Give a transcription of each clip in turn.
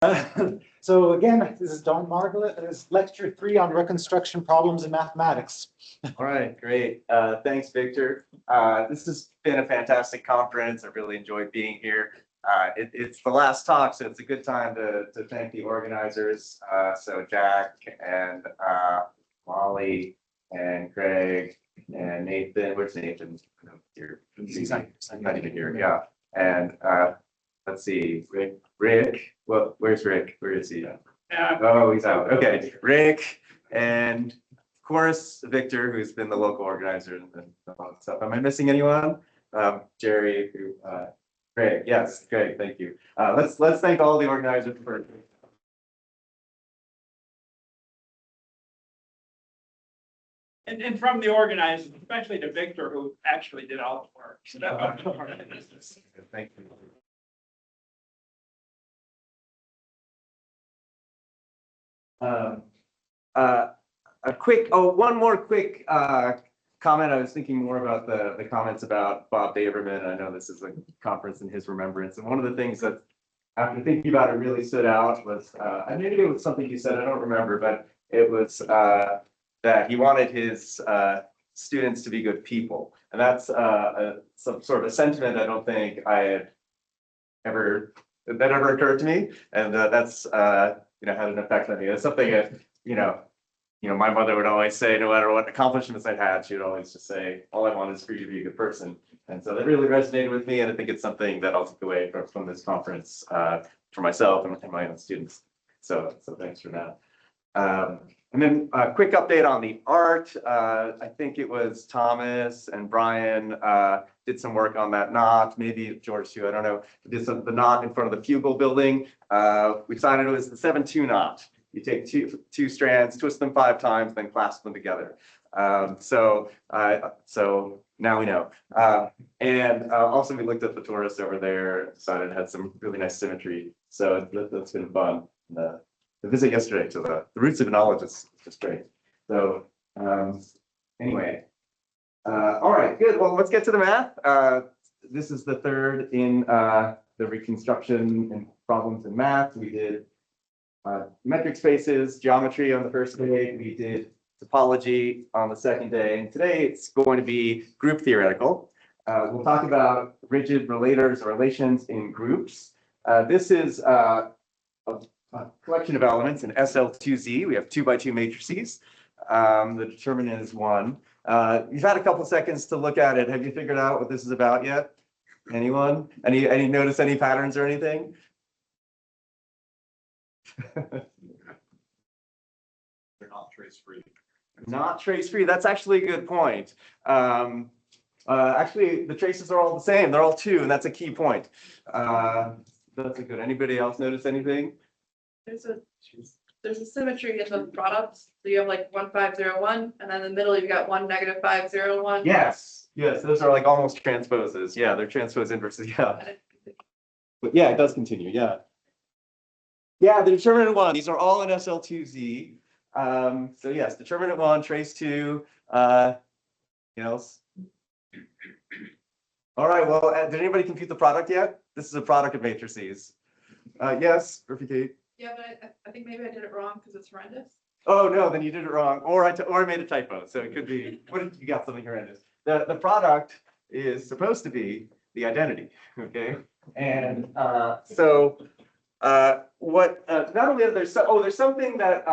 So again, this is Don Margalit. This is lecture 3 on reconstruction problems in mathematics. All right, great. Thanks, Victor. This has been a fantastic conference. I really enjoyed being here. It's the last talk, so it's a good time to thank the organizers. So Jack and Molly and Craig and Nathan. Where's Nathan? Here. He's not even here. Yeah. And let's see, Rick. Well, where's Rick? Where is he? Oh, he's out. Okay, Rick and of course Victor, who's been the local organizer and all that stuff. Am I missing anyone? Jerry, who Greg. Yes, Greg. Thank you. Let's thank all the organizers for. And from the organizers, especially to Victor, who actually did all the work. So that was part of the business. Thank you. One more quick comment. I was thinking more about the comments about Bob Daverman. I know this is a conference in his remembrance, and one of the things that, after thinking about it, really stood out was, maybe it was something he said, I don't remember, but it was that he wanted his students to be good people, and that's some sort of a sentiment I don't think I had ever occurred to me, and that's had an effect on me. It's something that my mother would always say, no matter what accomplishments I had, she would always just say, all I want is for you to be a good person. And so that really resonated with me, and I think it's something that I'll take away from this conference for myself and my own students. So thanks for that. And then a quick update on the art. I think it was Thomas and Brian did some work on that knot, maybe George too, I don't know. Did the knot in front of the Fugal building. We decided it was the 7-2 knot. You take two strands, twist them 5 times, then clasp them together. So now we know. And also we looked at the torus over there, decided it had some really nice symmetry. So that's been fun. The visit yesterday to the roots of knowledge is just great. So anyway, all right, good. Well, let's get to the math. This is the third in the reconstruction and problems in math. We did metric spaces, geometry on the first day. We did topology on the second day. And today it's going to be group theoretical. We'll talk about rigid relators or relations in groups. This is a collection of elements in SL2Z. We have 2x2 matrices. The determinant is 1. You've had a couple seconds to look at it. Have you figured out what this is about yet? Anyone? Any notice any patterns or anything? They're not trace-free. Not trace-free. That's actually a good point. Actually, the traces are all the same. They're all 2, and that's a key point. That's a good. Anybody else notice anything? There's a symmetry in the products. So you have like 1, 5, 0, 1, and then in the middle you've got 1, -5, 0, 1. Yes, those are like almost transposes. Yeah, they're transpose inverses. Yeah, but yeah, it does continue. Yeah, the determinant 1. These are all in SL2Z. So yes, determinant 1, trace 2. Else. All right. Well, did anybody compute the product yet? This is a product of matrices. Yes, Perfect. Yeah, but I think maybe I did it wrong because it's horrendous. Oh no, then you did it wrong, or I made a typo. So it could be. What if you got something horrendous? The product is supposed to be the identity. Okay, and so what? Not only there's something that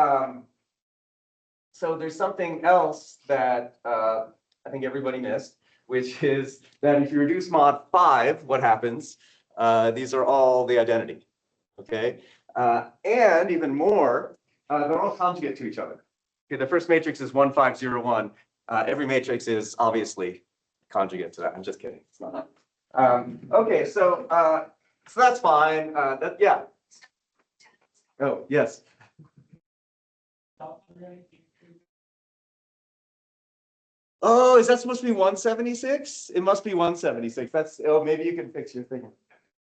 so there's something else that I think everybody missed, which is that if you reduce mod 5, what happens? These are all the identity. Okay. And even more, they're all conjugate to each other. Okay, the first matrix is 1, 5, 0, 1. Every matrix is obviously conjugate to that. I'm just kidding. It's not. Okay, so that's fine. Yeah. Oh yes. Oh, is that supposed to be 176? It must be 176. Maybe you can fix your thing.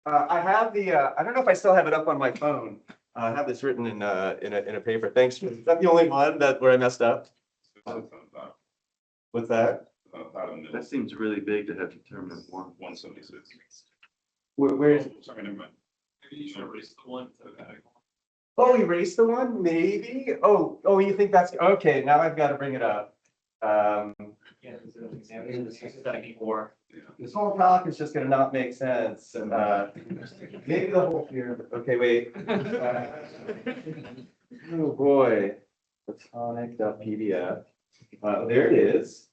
I have I don't know if I still have it up on my phone. I have this written in a paper. Thanks. Is that the only one where I messed up? What's that? That seems really big to have determinant 176. Where is it? Sorry, never mind. Maybe you should erase the 1. Oh, erase the one, maybe? Oh, you think that's, okay, now I've got to bring it up. This whole talk is just gonna not make sense. Maybe the whole here, okay, wait. Oh, boy. Platonic.pdf. There it is.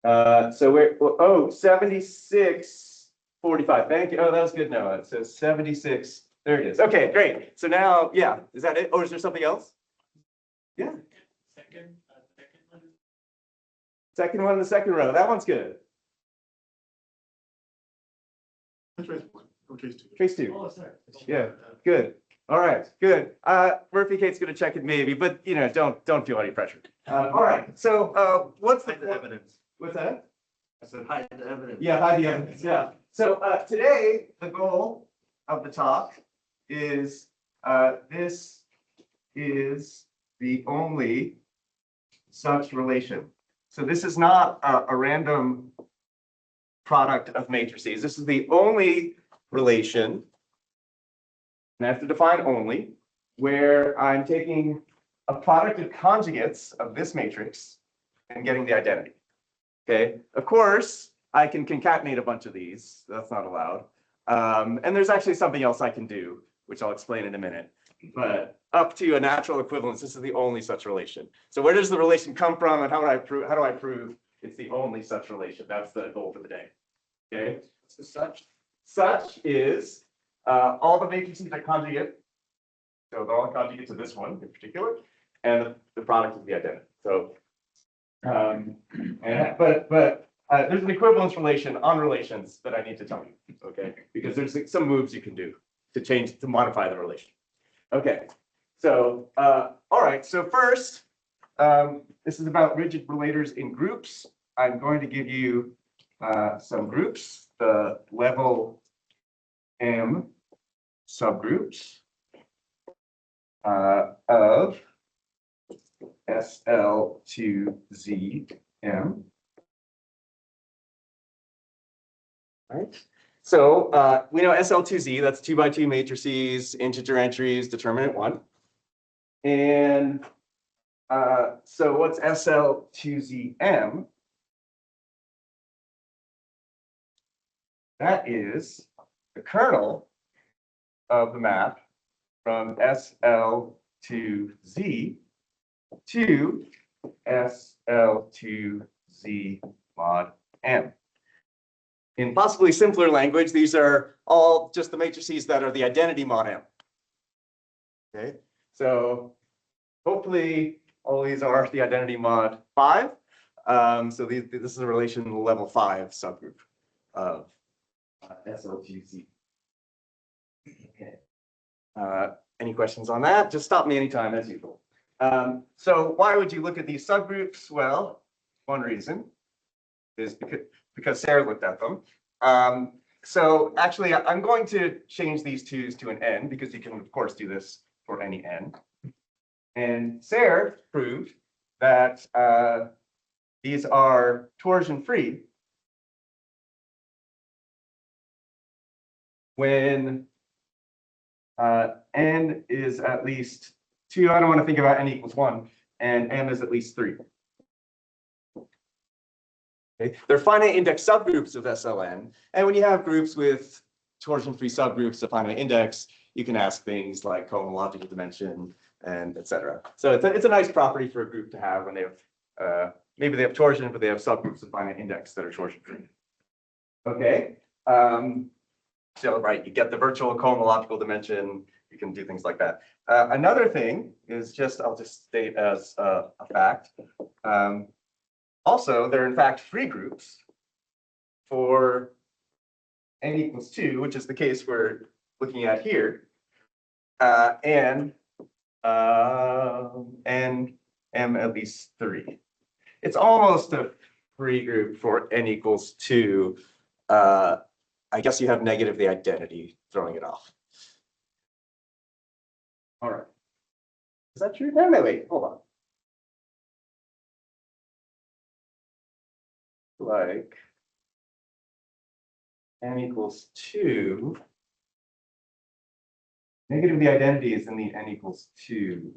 So we're, oh, 76:45. Thank you. Oh, that was good. No, it says 76. There it is. Okay, great. So now, yeah, is that it? Or is there something else? Yeah. Second one in the second row. That one's good. Trace two. Yeah, good. All right, good. Murphy Kate's gonna check it maybe, but you know, don't feel any pressure. All right, so what's the evidence? What's that? I said hide the evidence. Yeah, hide the evidence, yeah. So today, the goal of the talk is this is the only such relation. So this is not a random product of matrices. This is the only relation, and I have to define only, where I'm taking a product of conjugates of this matrix and getting the identity. Okay, of course, I can concatenate a bunch of these. That's not allowed. And there's actually something else I can do, which I'll explain in a minute. But up to a natural equivalence, this is the only such relation. So where does the relation come from, and how do I prove it's the only such relation? That's the goal for the day. Okay, so such is all the matrices are conjugate. So they're all conjugate to this one in particular, and the product is the identity. So, but there's an equivalence relation on relations that I need to tell you. Okay, because there's some moves you can do to modify the relation. Okay, so all right. So first, this is about rigid relators in groups. I'm going to give you some groups, the level M subgroups of SL to ZM. Right. So we know SL2Z, that's 2 by 2 matrices, integer entries, determinant 1. And so what's SL2ZM? That is the kernel of the map from SL to Z to SL to Z mod M. In possibly simpler language, these are all just the matrices that are the identity mod M. Okay, so hopefully all these are the identity mod 5. So this is a relation level 5 subgroup of SL2Z. Okay. Any questions on that? Just stop me anytime, as usual. So why would you look at these subgroups? Well, one reason is because Sarah looked at them. So actually, I'm going to change these 2's to an n, because you can, of course, do this for any n. And Sarah proved that these are torsion-free when n is at least 2. I don't want to think about n equals 1, and m is at least 3. Okay. They're finite index subgroups of SLN, and when you have groups with torsion-free subgroups of finite index, you can ask things like homological dimension and etc. So it's a nice property for a group to have when they have maybe they have torsion, but they have subgroups of finite index that are torsion-free. Okay. So right, you get the virtual cohomological dimension. You can do things like that. Another thing is I'll just state as a fact. Also, they're in fact free groups for n equals 2, which is the case we're looking at here, and m at least 3. It's almost a free group for n equals 2. I guess you have negative the identity, throwing it off. All right. Is that true? No, wait, hold on. Like n equals 2, Negative of the identity is in the n equals 2.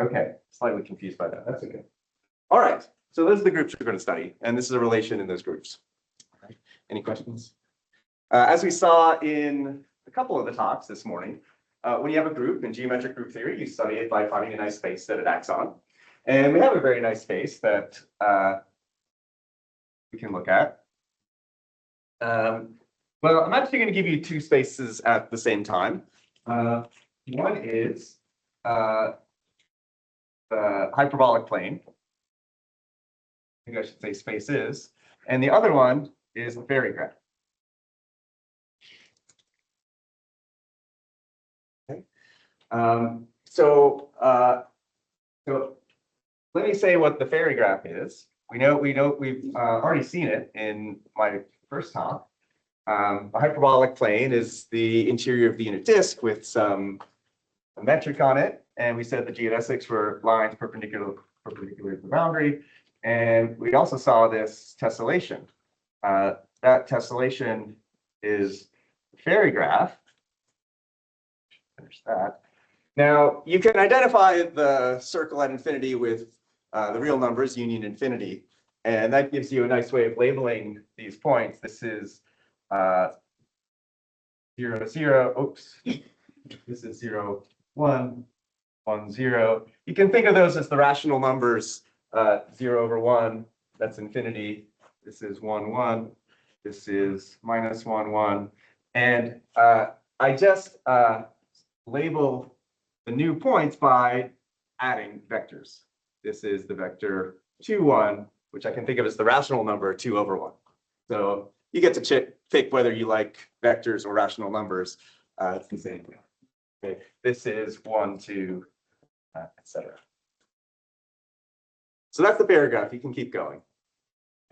Okay, slightly confused by that. That's okay. All right, so those are the groups we're going to study, and this is a relation in those groups. Any questions? As we saw in a couple of the talks this morning, when you have a group in geometric group theory, you study it by finding a nice space that it acts on. And we have a very nice space that we can look at. Well, I'm actually going to give you two spaces at the same time. One is the hyperbolic plane. I think I should say space is. And the other one is the fairy graph. Okay. So let me say what the fairy graph is. We've already seen it in my first talk. A hyperbolic plane is the interior of the unit disk with some metric on it, and we said the geodesics were lines perpendicular to the boundary, and we also saw this tessellation. That tessellation is the fairy graph. Finish that. Now you can identify the circle at infinity with the real numbers union infinity, and that gives you a nice way of labeling these points. This is 0, 0. Oops. This is 0, 1, 1, 0. You can think of those as the rational numbers. 0 over 1, that's infinity. This is 1, 1. This is minus 1, 1. And I just label the new points by adding vectors. This is the vector 2, 1, which I can think of as the rational number 2 over 1. So you get to pick whether you like vectors or rational numbers. It's the same thing. Okay. This is 1, 2, etc. So that's the paragraph. You can keep going.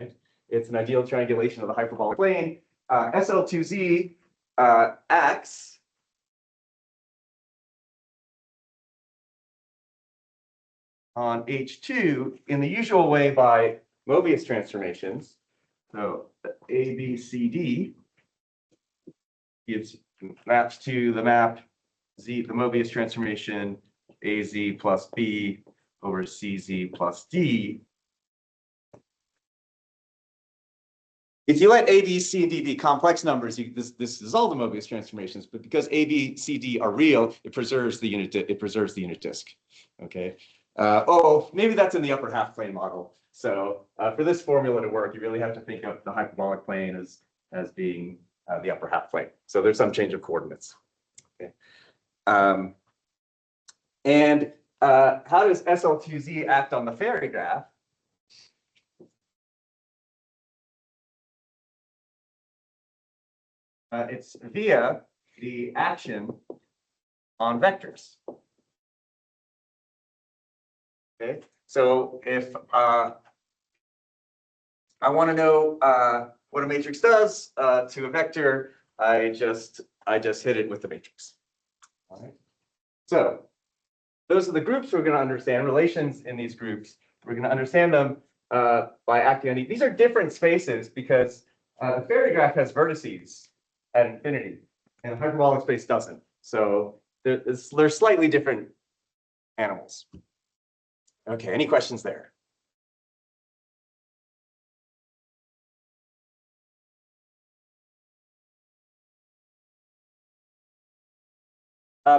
Okay. It's an ideal triangulation of the hyperbolic plane. SL2Z acts on H2 in the usual way by Mobius transformations. So A, B, C, D maps to the map Z, the Mobius transformation AZ plus B over CZ plus D. If you let A, B, C, and D be complex numbers, this is all the Mobius transformations. But because A, B, C, D are real, it preserves the unit. It preserves the unit disk. Okay. Maybe that's in the upper half plane model. So for this formula to work, you really have to think of the hyperbolic plane as being the upper half plane. So there's some change of coordinates. Okay. And how does SL2Z act on the fairy graph? It's via the action on vectors. Okay, so if I want to know what a matrix does to a vector, I just hit it with the matrix. All right. So those are the groups we're going to understand, relations in these groups. We're going to understand them by acting on these are different spaces because the fairy graph has vertices at infinity, and the hyperbolic space doesn't. So they're slightly different animals. Okay, any questions there?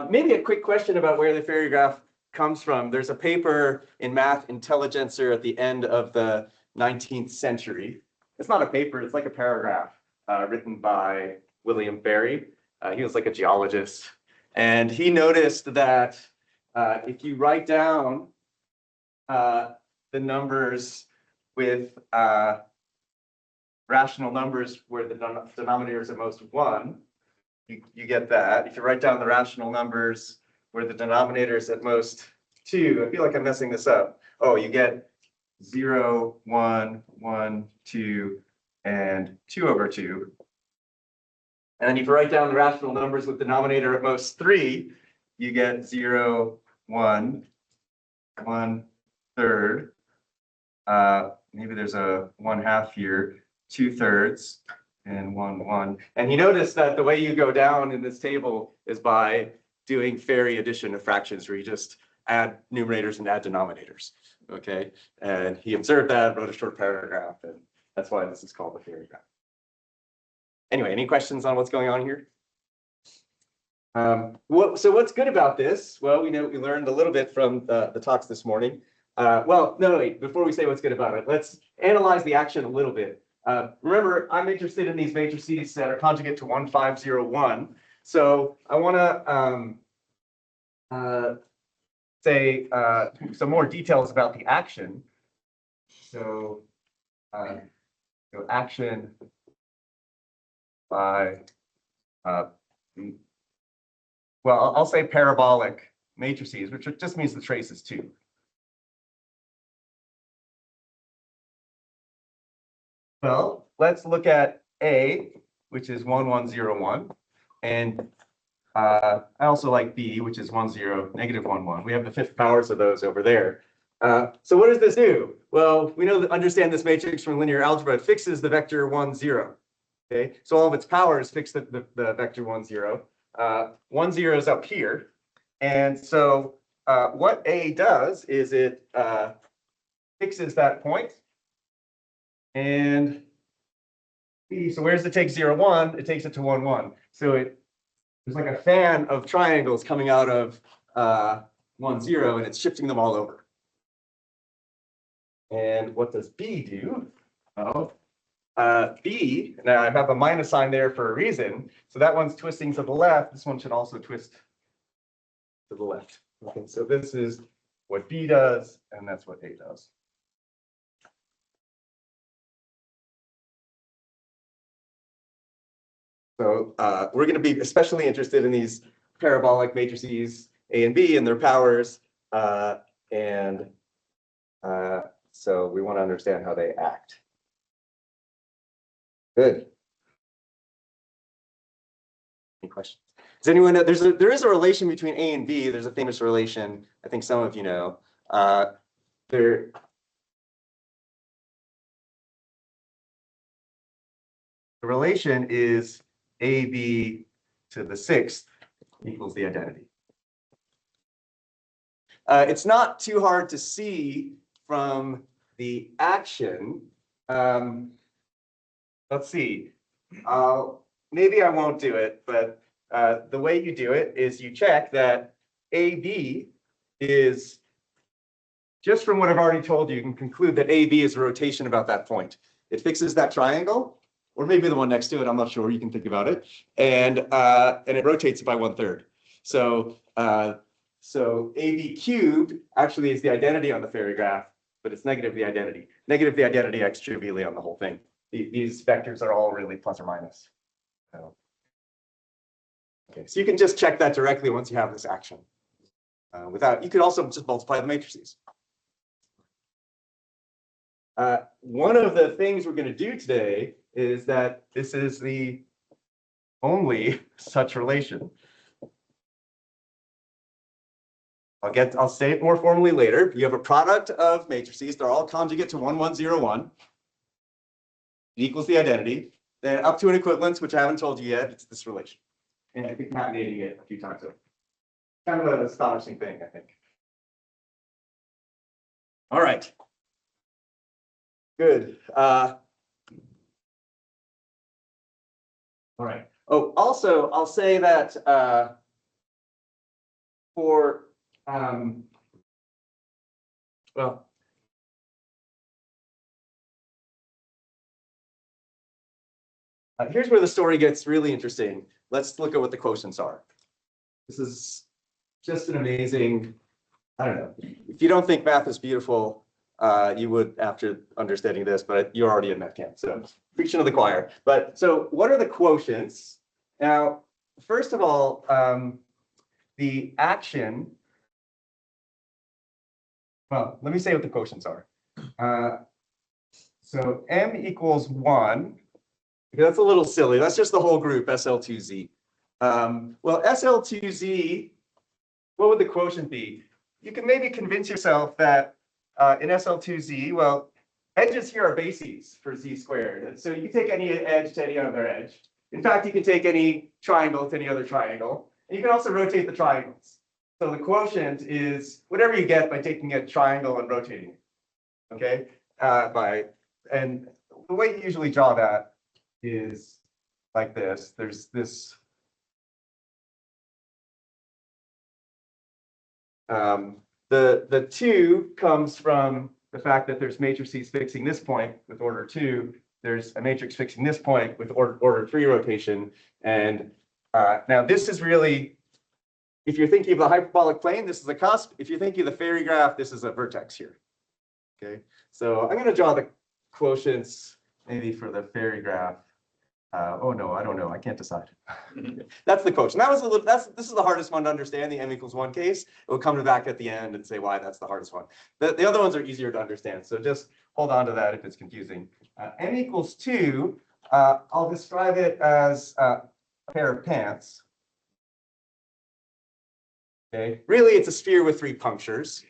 Maybe a quick question about where the fairy graph comes from. There's a paper in Math Intelligencer at the end of the 19th century. It's not a paper, it's like a paragraph written by William Ferry. He was like a geologist. And he noticed that if you write down the numbers with rational numbers where the denominator is at most 1, you get that. If you write down the rational numbers where the denominator is at most 2, I feel like I'm messing this up. Oh, you get 0, 1, 1, 2, and 2 over 2. And then if you write down the rational numbers with denominator at most 3, you get 0, 1, 1 third. Maybe there's a 1/2 here, 2 thirds, and 1, 1. And you notice that the way you go down in this table is by doing Ferry addition of fractions, where you just add numerators and add denominators. Okay, and he observed that, wrote a short paragraph, and that's why this is called the Ferry graph. Anyway, any questions on what's going on here? So what's good about this? Well, we learned a little bit from the talks this morning. Well, no, wait, before we say what's good about it, let's analyze the action a little bit. Remember, I'm interested in these matrices that are conjugate to 1, 5, 0, 1. So I want to say some more details about the action. So, action by, well, I'll say parabolic matrices, which just means the trace is 2. Well, let's look at A, which is 1, 1, 0, 1. And I also like B, which is 1, 0, negative 1, 1. We have the fifth powers of those over there. So what does this do? Well, we understand this matrix from linear algebra. It fixes the vector 1, 0. Okay, so all of its powers fix the vector 1, 0. 1, 0 is up here. And so what A does is it fixes that point. And B, so where does it take 0, 1? It takes it to 1, 1. So there's like a fan of triangles coming out of 1, 0, and it's shifting them all over. And what does B do? Oh, B, now I have a minus sign there for a reason. So that one's twisting to the left. This one should also twist to the left. Okay, so this is what B does, and that's what A does. So we're going to be especially interested in these parabolic matrices A and B and their powers. So we want to understand how they act. Good. Any questions? Does anyone know? There is a relation between A and B. There's a famous relation. I think some of you know. The relation is AB to the 6th equals the identity. It's not too hard to see from the action. Let's see. Maybe I won't do it, but the way you do it is you check that AB is, just from what I've already told you, you can conclude that AB is a rotation about that point. It fixes that triangle, or maybe the one next to it, I'm not sure, you can think about it, and it rotates it by 1/3. So AB cubed actually is the identity on the Ferry graph, but it's negative the identity. Negative the identity acts trivially on the whole thing. These vectors are all really plus or minus. Okay, so you can just check that directly once you have this action. You could also just multiply the matrices. One of the things we're going to do today is that this is the only such relation. I'll say it more formally later. You have a product of matrices. They're all conjugate to 1, 1, 0, 1. It equals the identity. Then up to an equivalence, which I haven't told you yet, it's this relation. And I think concatenating it a few times over. Kind of an astonishing thing, I think. All right. Good. All right. Oh, also, I'll say that well, here's where the story gets really interesting. Let's look at what the quotients are. This is just an amazing, I don't know. If you don't think math is beautiful, you would after understanding this, but you're already in math camp, so preaching to the choir. But so what are the quotients? Now, first of all, the action, well, let me say what the quotients are. So M equals 1. Okay, that's a little silly. That's just the whole group, SL2Z. Well, SL2Z, what would the quotient be? You can maybe convince yourself that in SL2Z, well, edges here are bases for z squared. And so you can take any edge to any other edge. In fact, you can take any triangle to any other triangle. And you can also rotate the triangles. So the quotient is whatever you get by taking a triangle and rotating it. Okay? And the way you usually draw that is like this. There's this the 2 comes from the fact that there's matrices fixing this point with order 2. There's a matrix fixing this point with order 3 rotation. And now this is really, if you're thinking of the hyperbolic plane, this is a cusp. If you're thinking of the fairy graph, this is a vertex here. Okay, so I'm going to draw the quotients maybe for the fairy graph. Oh no, I don't know. I can't decide. That's the quotient. That was a little. This is the hardest one to understand. The m=1 case. We'll come back at the end and say why that's the hardest one. The other ones are easier to understand. So just hold on to that if it's confusing. m=2. I'll describe it as a pair of pants. Okay. Really, it's a sphere with 3 punctures.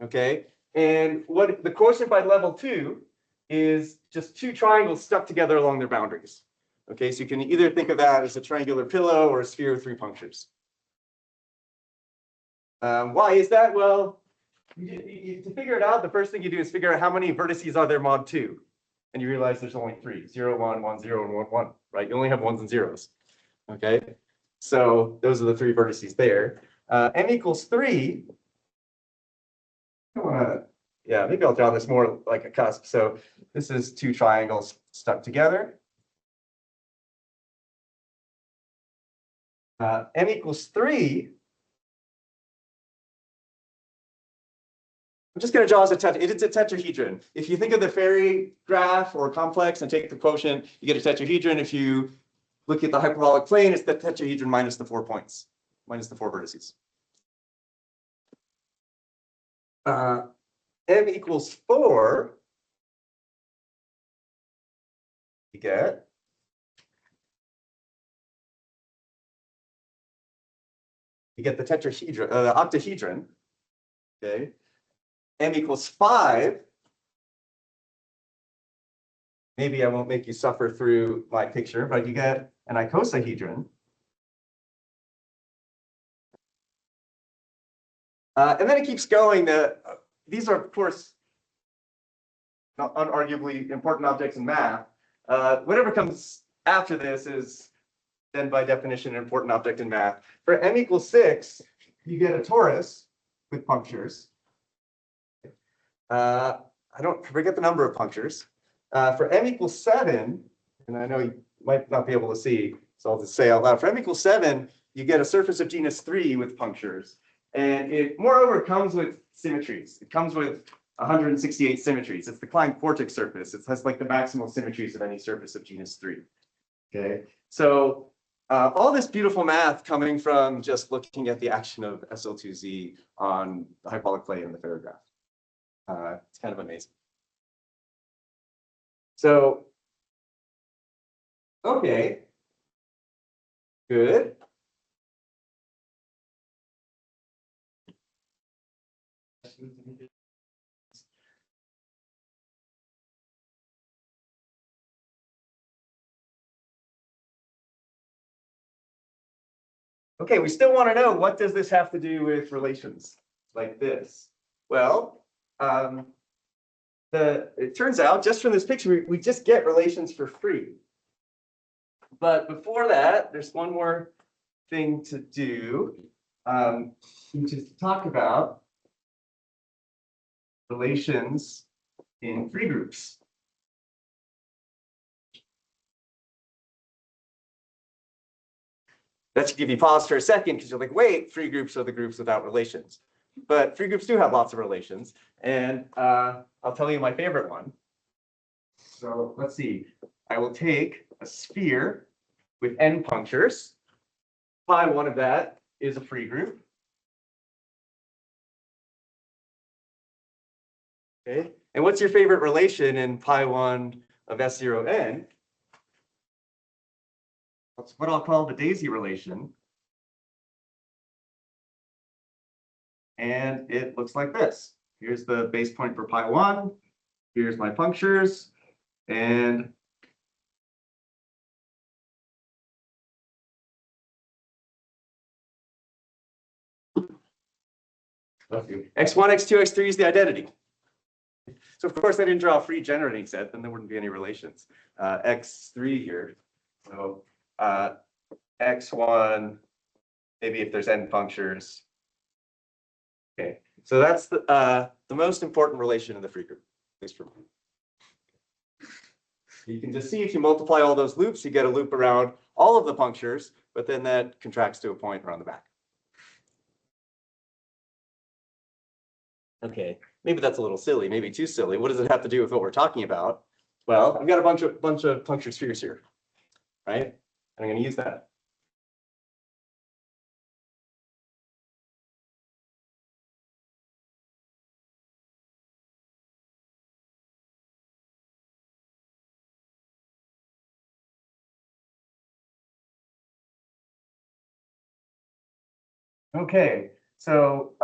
Okay. And what the quotient by level 2 is just 2 triangles stuck together along their boundaries. Okay, so you can either think of that as a triangular pillow or a sphere with 3 punctures. Why is that? Well, to figure it out, the first thing you do is figure out how many vertices are there mod 2. And you realize there's only 3, 0, 1, 1, 0, and 1, 1, right? You only have 1s and 0s. Okay, so those are the 3 vertices there. m=3. Yeah, maybe I'll draw this more like a cusp. So this is 2 triangles stuck together. m=3. I'm just going to draw as it's a tetrahedron. If you think of the fairy graph or complex and take the quotient, you get a tetrahedron. If you look at the hyperbolic plane, it's the tetrahedron minus the 4 points, minus the 4 vertices. m=4. You get the tetrahedron, the octahedron. Okay, m=5. Maybe I won't make you suffer through my picture, but you get an icosahedron. And then it keeps going. These are, of course, not unarguably important objects in math. Whatever comes after this is then by definition an important object in math. For m=6, you get a torus with punctures. I don't forget the number of punctures. For m=7, and I know you might not be able to see, so I'll just say out loud. For m=7, you get a surface of genus 3 with punctures. And it, moreover, comes with symmetries. It comes with 168 symmetries. It's the Klein quartic surface. It has like the maximal symmetries of any surface of genus 3. Okay, so all this beautiful math coming from just looking at the action of SL2Z on the hyperbolic plane in the fairy graph. It's kind of amazing. So, okay, good. Okay, we still want to know, what does this have to do with relations like this? Well, it turns out just from this picture, we just get relations for free. But before that, there's one more thing to do, which is to talk about relations in free groups. That should give you pause for a second, because you're like, wait, free groups are the groups without relations. But free groups do have lots of relations. And I'll tell you my favorite one. So let's see. I will take a sphere with n punctures. Pi1 of that is a free group. Okay. And what's your favorite relation in pi1 of S0n? That's what I'll call the daisy relation. And it looks like this. Here's the base point for pi1. Here's my punctures, and x1, x2, x3 is the identity. So of course I didn't draw a free generating set, then there wouldn't be any relations. X3 here, so x1, maybe if there's n punctures. Okay, so that's the most important relation in the free group, at least for me. You can just see if you multiply all those loops, you get a loop around all of the punctures, but then that contracts to a point around the back. Okay, maybe that's a little silly, maybe too silly. What does it have to do with what we're talking about? Well, I've got a bunch of puncture spheres here, right? And I'm going to use that. Okay, so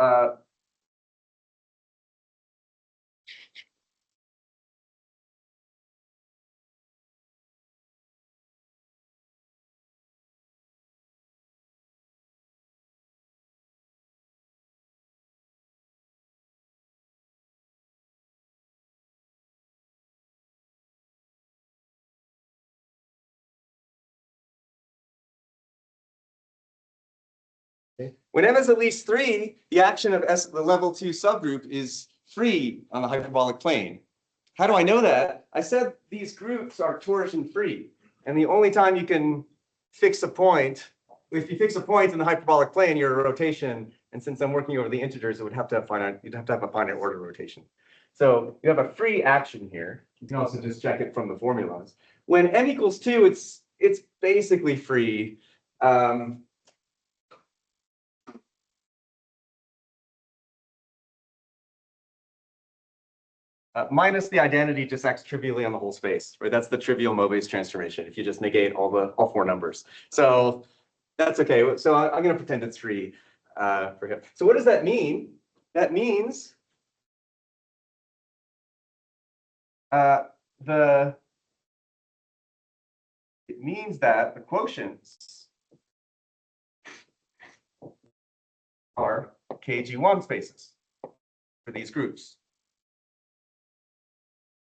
when M is at least 3, the action of the level 2 subgroup is free on the hyperbolic plane. How do I know that? I said these groups are torsion free. And the only time you can fix a point, if you fix a point in the hyperbolic plane, you're a rotation. And since I'm working over the integers, it would have to have you'd have to have a finite order rotation. So you have a free action here. You can also just check it from the formulas. When M equals 2, it's basically free. Minus the identity just acts trivially on the whole space, right? That's the trivial Mobius transformation if you just negate all 4 numbers. So that's okay. So I'm going to pretend it's free for him. So what does that mean? That means it means that the quotients are KG1 spaces for these groups.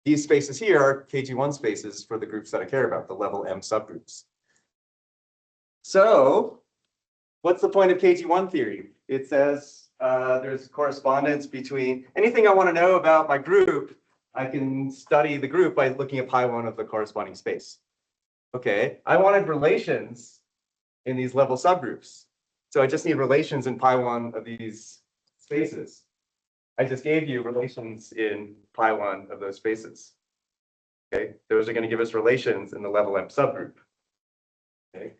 These spaces here are KG1 spaces for the groups that I care about, the level M subgroups. So what's the point of KG1 theory? It says there's correspondence between anything I want to know about my group. I can study the group by looking at pi1 of the corresponding space. Okay, I wanted relations in these level subgroups. So I just need relations in pi1 of these spaces. I just gave you relations in pi1 of those spaces. Okay, those are going to give us relations in the level M subgroup. Okay.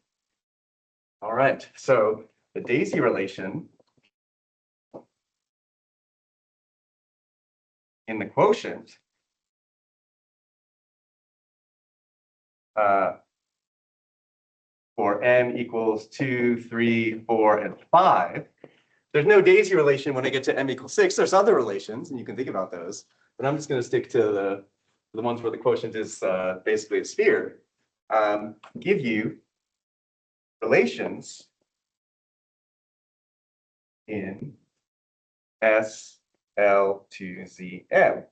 All right, so the daisy relation in the quotient for n equals 2, 3, 4, and 5. There's no daisy relation when I get to m equals 6. There's other relations, and you can think about those. But I'm just going to stick to the ones where the quotient is basically a sphere. Give you relations in S, L to Z, M.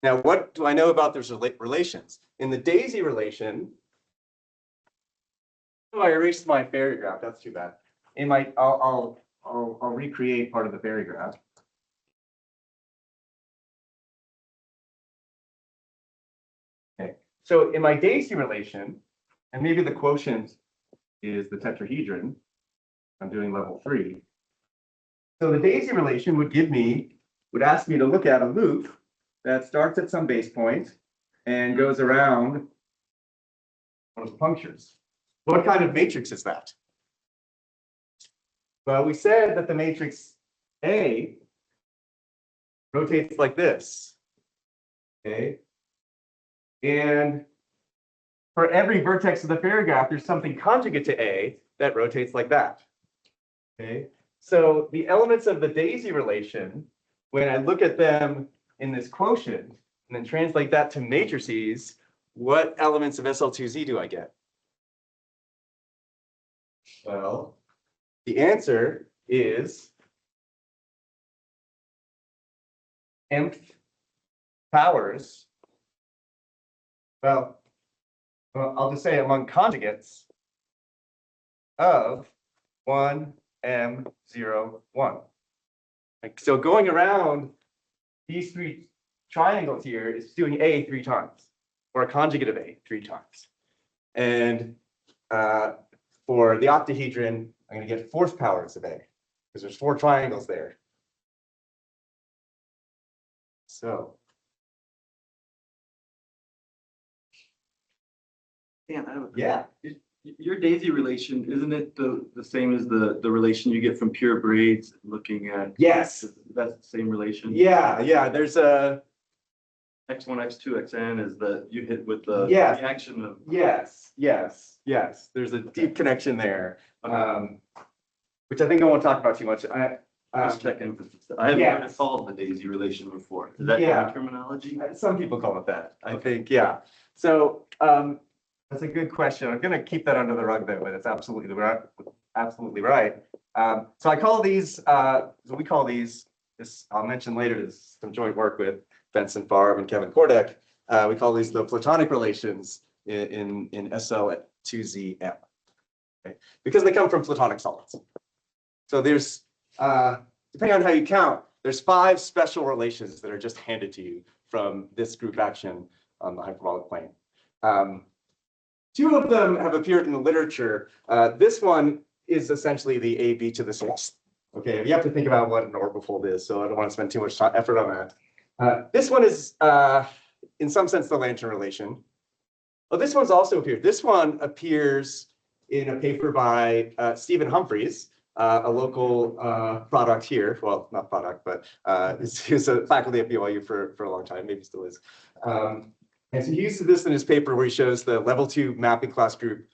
Now, what do I know about those relations? In the daisy relation, oh, I erased my fairy graph. That's too bad. In my, I'll recreate part of the fairy graph. Okay, so in my daisy relation, and maybe the quotient is the tetrahedron. I'm doing level 3. So the daisy relation would ask me to look at a loop that starts at some base point and goes around those punctures. What kind of matrix is that? Well, we said that the matrix A rotates like this. Okay. And for every vertex of the fairy graph, there's something conjugate to A that rotates like that. Okay. So the elements of the daisy relation when I look at them in this quotient and then translate that to matrices, what elements of SL2Z do I get? Well, the answer is mth powers. Well, I'll just say among conjugates of 1m01. Like, so going around these three triangles here is doing A 3 times, or a conjugate of A 3 times. And for the octahedron, I'm going to get 4th powers of A, because there's 4 triangles there. So. Dan, I have a Yeah. Your daisy relation, isn't it the same as the relation you get from pure braids looking at? Yes. That's the same relation? Yeah. There's a. X1, X2, Xn is that you hit with the Yes. reaction of. Yes. There's a deep connection there, which I think I won't talk about too much. Just checking. I haven't yeah. heard it called the daisy relation before. Is that Yeah. your terminology? Some people call it that, I think, yeah. So that's a good question. I'm going to keep that under the rug though, but it's absolutely right. So I call these, we call these, this I'll mention later, this some joint work with Benson Favre and Kevin Kordek. We call these the Platonic relations in SL2ZM, okay? Because they come from Platonic solids. So there's, depending on how you count, there's 5 special relations that are just handed to you from this group action on the hyperbolic plane. 2 of them have appeared in the literature. This one is essentially the AB to the 6th. Okay, you have to think about what an orbifold is, so I don't want to spend too much effort on that. This one is, in some sense, the lantern relation. Oh, this one's also appeared. This one appears in a paper by Stephen Humphreys, a local product here. Well, not product, but he was a faculty at BYU for a long time, maybe still is. And so he uses this in his paper where he shows the level 2 mapping class group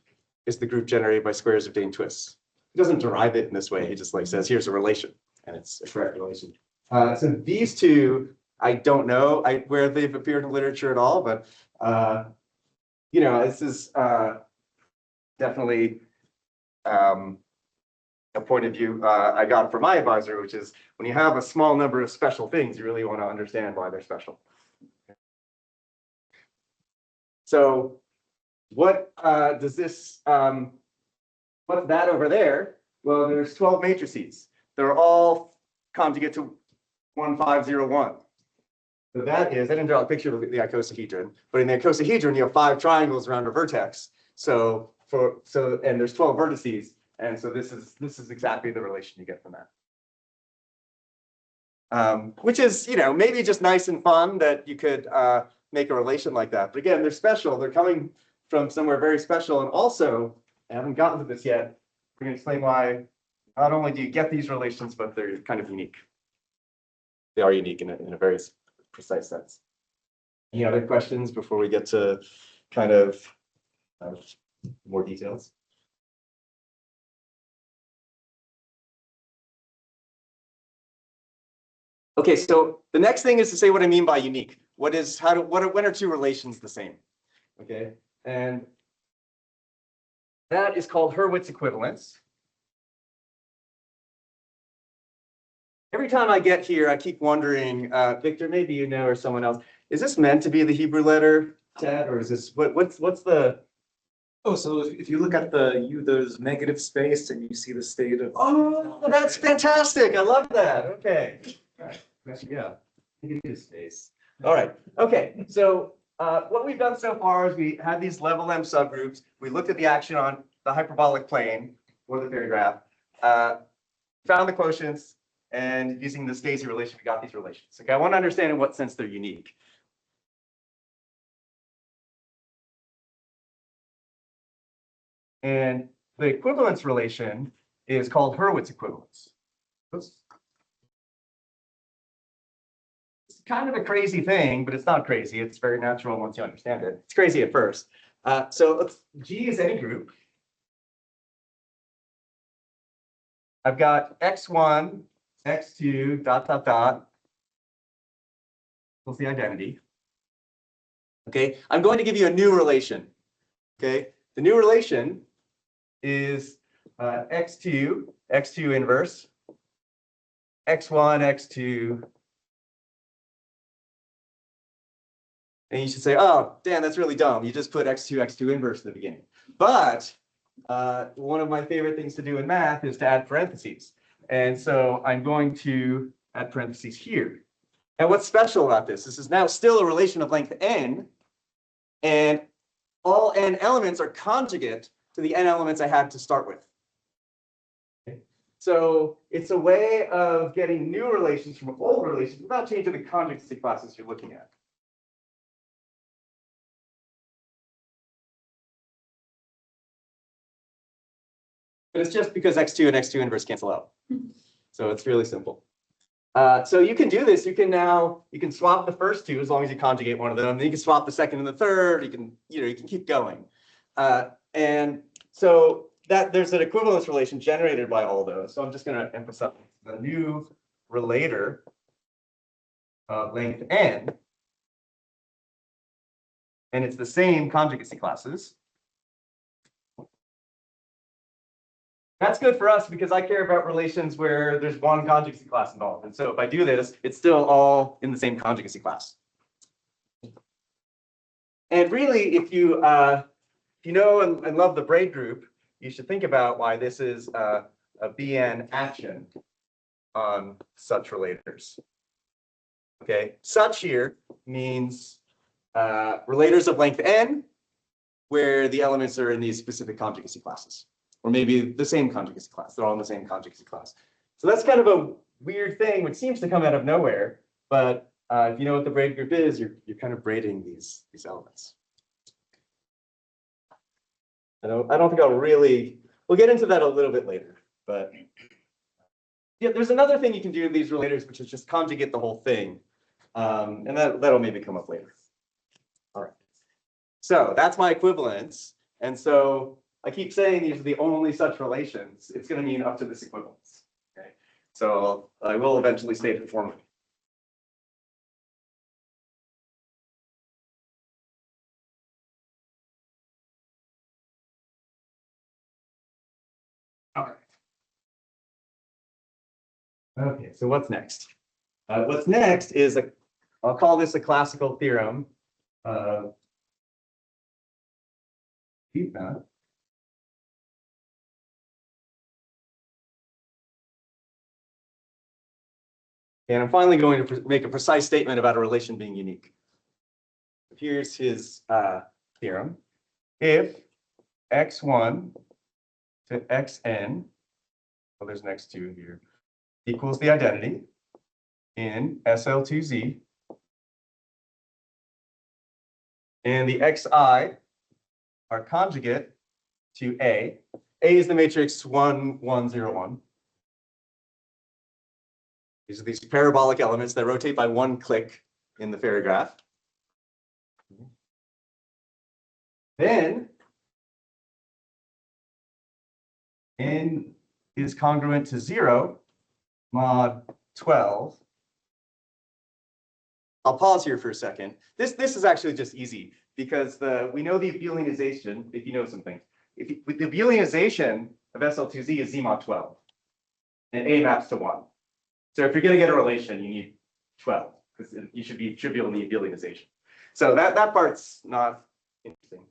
is the group generated by squares of Dane twists. He doesn't derive it in this way. He just like says, here's a relation, and it's a correct relation. So these 2, I don't know where they've appeared in literature at all, but you know, this is definitely a point of view I got from my advisor, which is when you have a small number of special things, you really want to understand why they're special. So what does this, what's that over there? Well, there's 12 matrices. They're all conjugate to 1501. So that is, I didn't draw a picture of the icosahedron, but in the icosahedron, you have 5 triangles around a vertex. And there's 12 vertices. And so this is exactly the relation you get from that. Which is, you know, maybe just nice and fun that you could make a relation like that. But again, they're special. They're coming from somewhere very special. And also, I haven't gotten to this yet. We're going to explain why not only do you get these relations, but they're kind of unique. They are unique in a very precise sense. Any other questions before we get to kind of more details? Okay, so the next thing is to say what I mean by unique. When are 2 relations the same? Okay, and that is called Hurwitz equivalence. Every time I get here, I keep wondering, Victor, maybe you know, or someone else, is this meant to be the Hebrew letter, Ted, or is this what's the? Oh, so if you look at there's negative space and you see the state of. Oh, that's fantastic! I love that. Okay, all right. Yeah, negative space. All right. Okay. So what we've done so far is we had these level M subgroups. We looked at the action on the hyperbolic plane or the paragraph, found the quotients, and using this daisy relation, we got these relations. Okay, I want to understand in what sense they're unique. And the equivalence relation is called Hurwitz equivalence. Oops. It's kind of a crazy thing, but it's not crazy. It's very natural once you understand it. It's crazy at first. So G is any group. I've got X1, X2, ... equals the identity. Okay, I'm going to give you a new relation. Okay, the new relation is x2, x2 inverse, x1, x2. And you should say, oh, Dan, that's really dumb. You just put x2, x2 inverse at the beginning. But one of my favorite things to do in math is to add parentheses. And so I'm going to add parentheses here. And what's special about this? This is now still a relation of length n, and all n elements are conjugate to the n elements I had to start with. Okay. So it's a way of getting new relations from old relations without changing the conjugacy classes you're looking at. But it's just because x2 and x2 inverse cancel out. So it's really simple. So you can do this. You can swap the first two as long as you conjugate one of them. Then you can swap the second and the third. You can keep going. And so that there's an equivalence relation generated by all those. So I'm just going to emphasize the new relator of length n. And it's the same conjugacy classes. That's good for us because I care about relations where there's one conjugacy class involved. And so if I do this, it's still all in the same conjugacy class. And really, if you know and love the braid group, you should think about why this is a BN action on such relators. Okay, such here means relators of length n, where the elements are in these specific conjugacy classes. Or maybe the same conjugacy class. They're all in the same conjugacy class. So that's kind of a weird thing, which seems to come out of nowhere. But if you know what the braid group is, you're kind of braiding these elements. I don't think we'll get into that a little bit later. But yeah, there's another thing you can do with these relators, which is just conjugate the whole thing. And that'll maybe come up later. All right. So that's my equivalence. And so I keep saying these are the only such relations. It's going to mean up to this equivalence. Okay, so I will eventually state it formally. All right. Okay, so what's next? What's next is I'll call this a classical theorem. Feedback. And I'm finally going to make a precise statement about a relation being unique. Here's his theorem. If x1 to xn, well, there's an x2 here, equals the identity in SL2Z, and the xi are conjugate to A. A is the matrix 1, 1, 0, 1. These are these parabolic elements that rotate by one click in the Fairy graph. Then n is congruent to 0 mod 12. I'll pause here for a second. This is actually just easy because we know the abelianization, if you know something. With the abelianization of SL2Z is Z mod 12, and A maps to 1. So if you're going to get a relation, you need 12 because you should be trivial in the abelianization. So that part's not interesting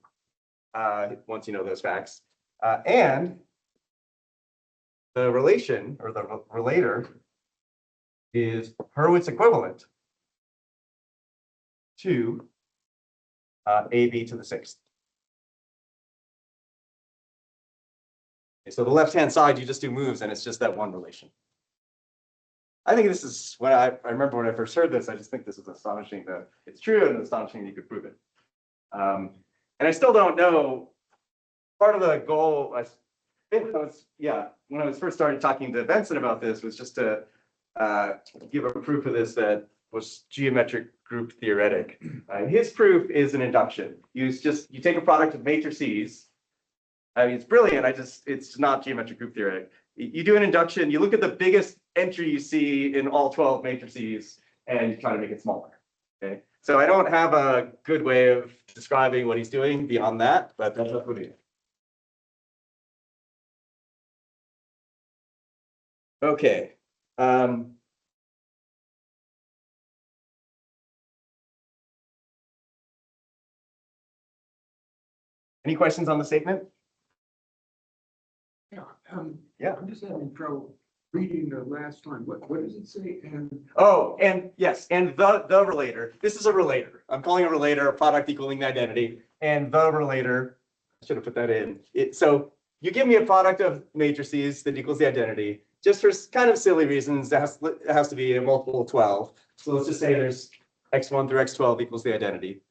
once you know those facts. And the relation or the relator is Hurwitz equivalent to AB to the 6th. Okay, so the left-hand side, you just do moves, and it's just that one relation. I think this is when I remember when I first heard this, I just think this is astonishing that it's true and astonishing that you could prove it. And I still don't know. Part of the goal, when I was first started talking to Benson about this was just to give a proof of this that was geometric group theoretic. His proof is an induction. You take a product of matrices. I mean, it's brilliant. It's not geometric group theoretic. You do an induction. You look at the biggest entry you see in all 12 matrices, and you try to make it smaller. Okay, so I don't have a good way of describing what he's doing beyond that, but that's what it is. Okay. Any questions on the statement? Yeah, Yeah. I'm just having trouble reading the last line. What does it say? And Oh, and yes, and the relator. This is a relator. I'm calling a relator a product equaling the identity. And the relator, I should have put that in. So you give me a product of matrices that equals the identity. Just for kind of silly reasons, it has to be a multiple of 12. So let's just say there's x1 through x12 equals the identity.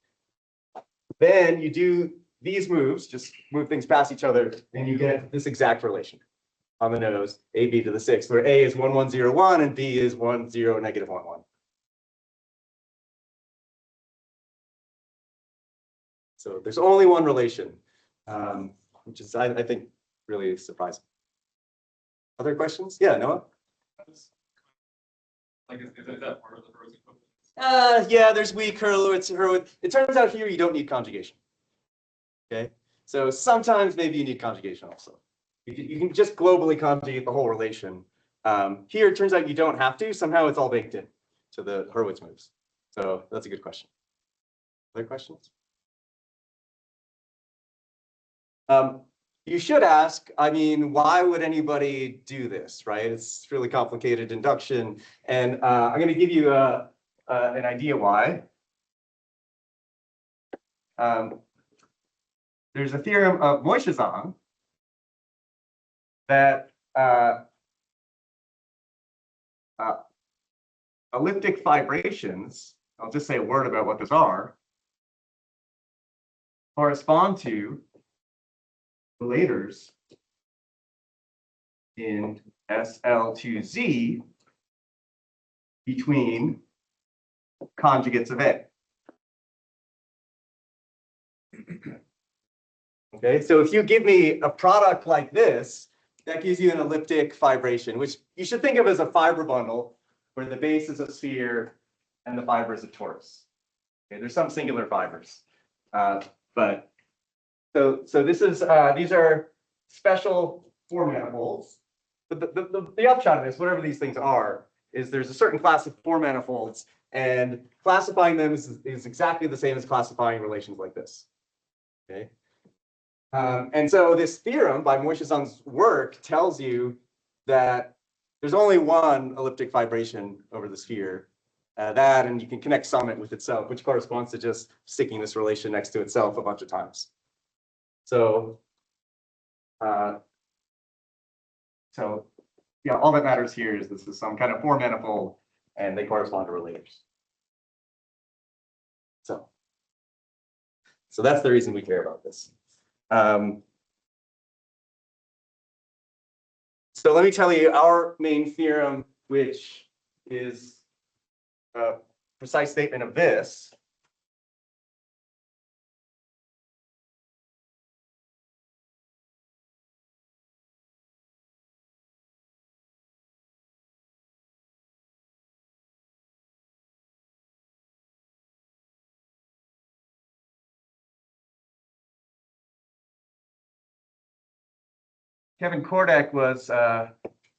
Then you do these moves, just move things past each other, and you get this exact relation on the nose, AB to the 6th, where A is 1, 1, 0, 1, and B is 1, 0, negative 1, 1. So there's only one relation, which is, I think, really surprising. Other questions? Yeah, Noah? Like, is that part of the Rose equivalence? Yeah, there's weak, Hurwitz. It turns out here you don't need conjugation. Okay, so sometimes maybe you need conjugation also. You can just globally conjugate the whole relation. Here, it turns out you don't have to. Somehow it's all baked in to the Hurwitz moves. So that's a good question. Other questions? You should ask, I mean, why would anybody do this, right? It's really complicated induction. And I'm going to give you an idea why. There's a theorem of Moishazan that elliptic fibrations, I'll just say a word about what those are, correspond to relators in SL2Z between conjugates of A. Okay, so if you give me a product like this, that gives you an elliptic fibration, which you should think of as a fiber bundle where the base is a sphere and the fiber is a torus. Okay, there's some singular fibers, but so this is these are special four manifolds. But the upshot of this, whatever these things are, is there's a certain class of four manifolds, and classifying them is exactly the same as classifying relations like this. Okay. And so this theorem by Moishazan's work tells you that there's only one elliptic fibration over the sphere, and you can connect summit with itself, which corresponds to just sticking this relation next to itself a bunch of times. So, yeah, all that matters here is this is some kind of four manifold, and they correspond to relators. So that's the reason we care about this. So let me tell you our main theorem, which is a precise statement of this. Kevin Kordak was a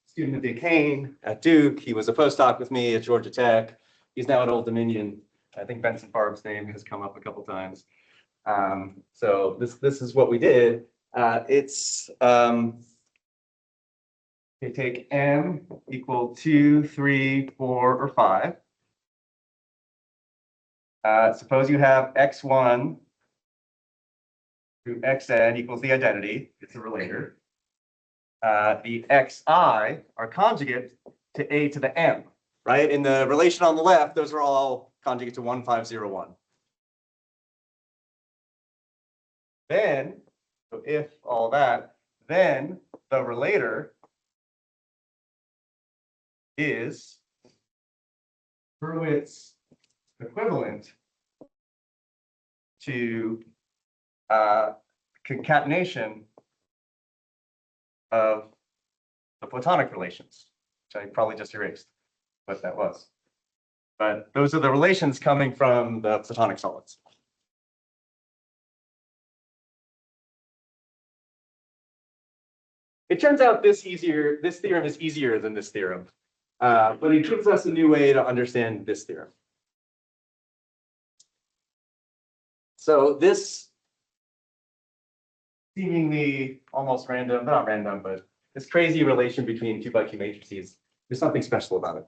student of Duquesne at Duke. He was a postdoc with me at Georgia Tech. He's now at Old Dominion. I think Benson Farb's name has come up a couple times. So this is what we did. It's you take m equal 2, 3, 4, or 5. Suppose you have x1 through xn equals the identity. It's a relator. The xi are conjugate to a to the m, right? In the relation on the left, those are all conjugate to 1, 5, 0, 1. Then, so if all that, then the relator is Hurwitz equivalent to concatenation of the Platonic relations, which I probably just erased what that was. But those are the relations coming from the Platonic solids. It turns out this theorem is easier than this theorem, but it gives us a new way to understand this theorem. So this seemingly almost random, not random, but this crazy relation between 2x2 matrices, there's something special about it.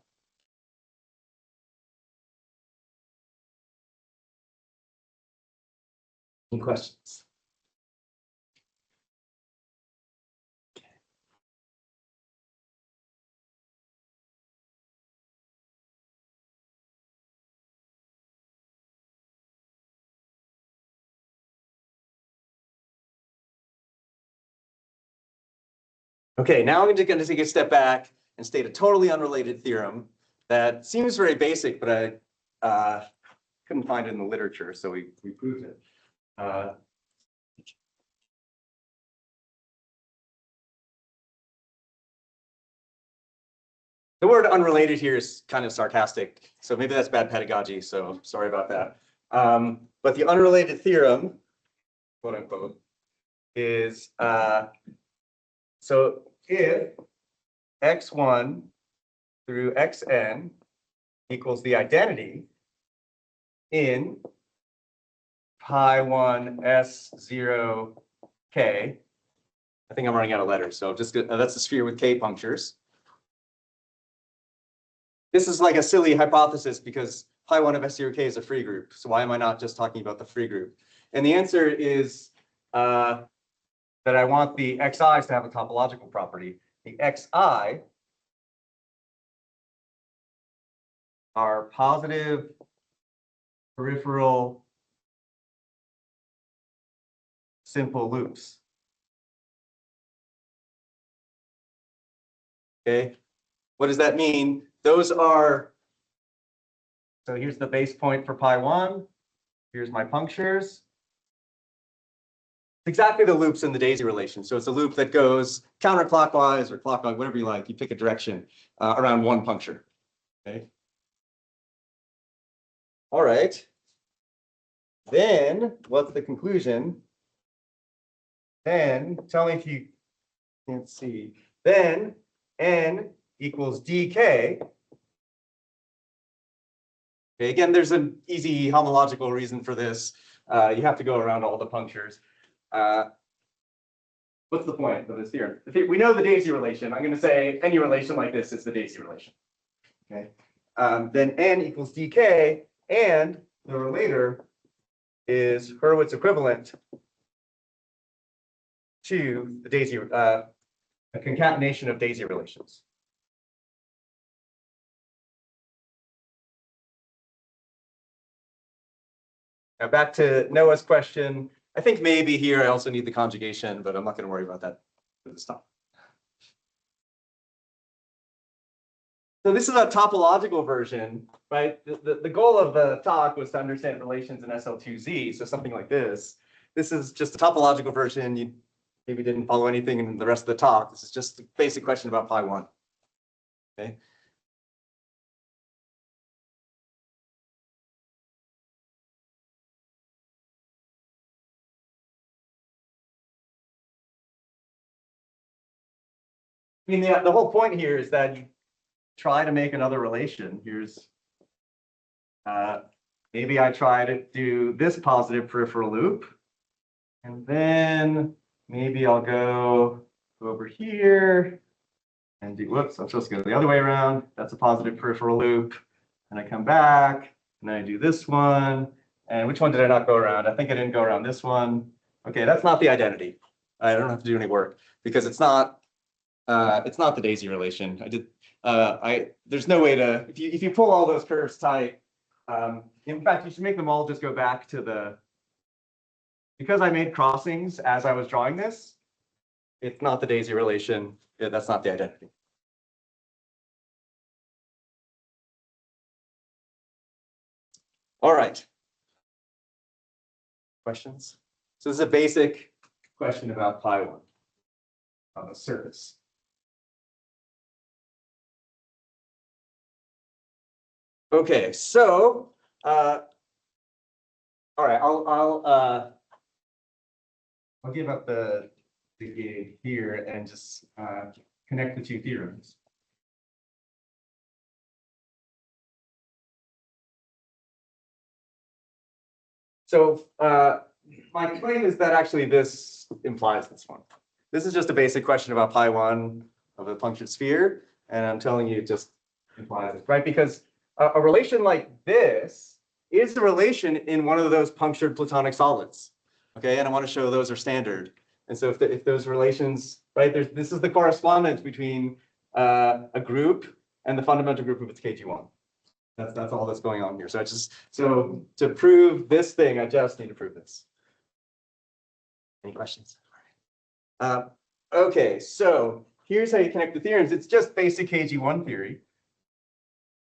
Any questions? Okay, now I'm going to take a step back and state a totally unrelated theorem that seems very basic, but I couldn't find it in the literature, so we proved it. The word unrelated here is kind of sarcastic, so maybe that's bad pedagogy, so sorry about that. But the unrelated theorem, quote unquote, is so if x1 through xn equals the identity in pi1 s0 k, I think I'm running out of letters, so just that's a sphere with k punctures. This is like a silly hypothesis because pi1 of s0 k is a free group. So why am I not just talking about the free group? And the answer is that I want the xi's to have a topological property. The xi are positive peripheral simple loops. Okay, what does that mean? Those are, so here's the base point for pi1. Here's my punctures. It's exactly the loops in the daisy relation. So it's a loop that goes counterclockwise or clockwise, whatever you like. You pick a direction around one puncture. Okay. All right. Then what's the conclusion? Then tell me if you can't see. Then n equals dk. Okay, again, there's an easy homological reason for this. You have to go around all the punctures. What's the point of this theorem? We know the daisy relation. I'm going to say any relation like this is the daisy relation. Okay. Then n equals dk, and the relator is Hurwitz equivalent to the daisy, a concatenation of daisy relations. Now back to Noah's question. I think maybe here I also need the conjugation, but I'm not going to worry about that for this time. So this is a topological version, right? The goal of the talk was to understand relations in SL2Z, so something like this. This is just a topological version. You maybe didn't follow anything in the rest of the talk. This is just a basic question about pi1. Okay. I mean, the whole point here is that you try to make another relation. Here's, maybe I try to do this positive peripheral loop. And then maybe I'll go over here and do, whoops, I'm supposed to go the other way around. That's a positive peripheral loop. And I come back and I do this one. And which one did I not go around? I think I didn't go around this one. Okay, that's not the identity. I don't have to do any work because it's not the daisy relation. There's no way to, if you pull all those curves tight, in fact, you should make them all just go back to because I made crossings as I was drawing this, it's not the daisy relation. That's not the identity. All right. Questions? So this is a basic question about pi1 on the surface. Okay, so all right, I'll give up the gig here and just connect the two theorems. So my claim is that actually this implies this one. This is just a basic question about pi1 of a punctured sphere, and I'm telling you it just implies it, right? Because a relation like this is a relation in one of those punctured Platonic solids, okay? And I want to show those are standard. And so if those relations, right, this is the correspondence between a group and the fundamental group of its KG1. That's all that's going on here. So so to prove this thing, I just need to prove this. Any questions? Okay, so here's how you connect the theorems. It's just basic KG1 theory,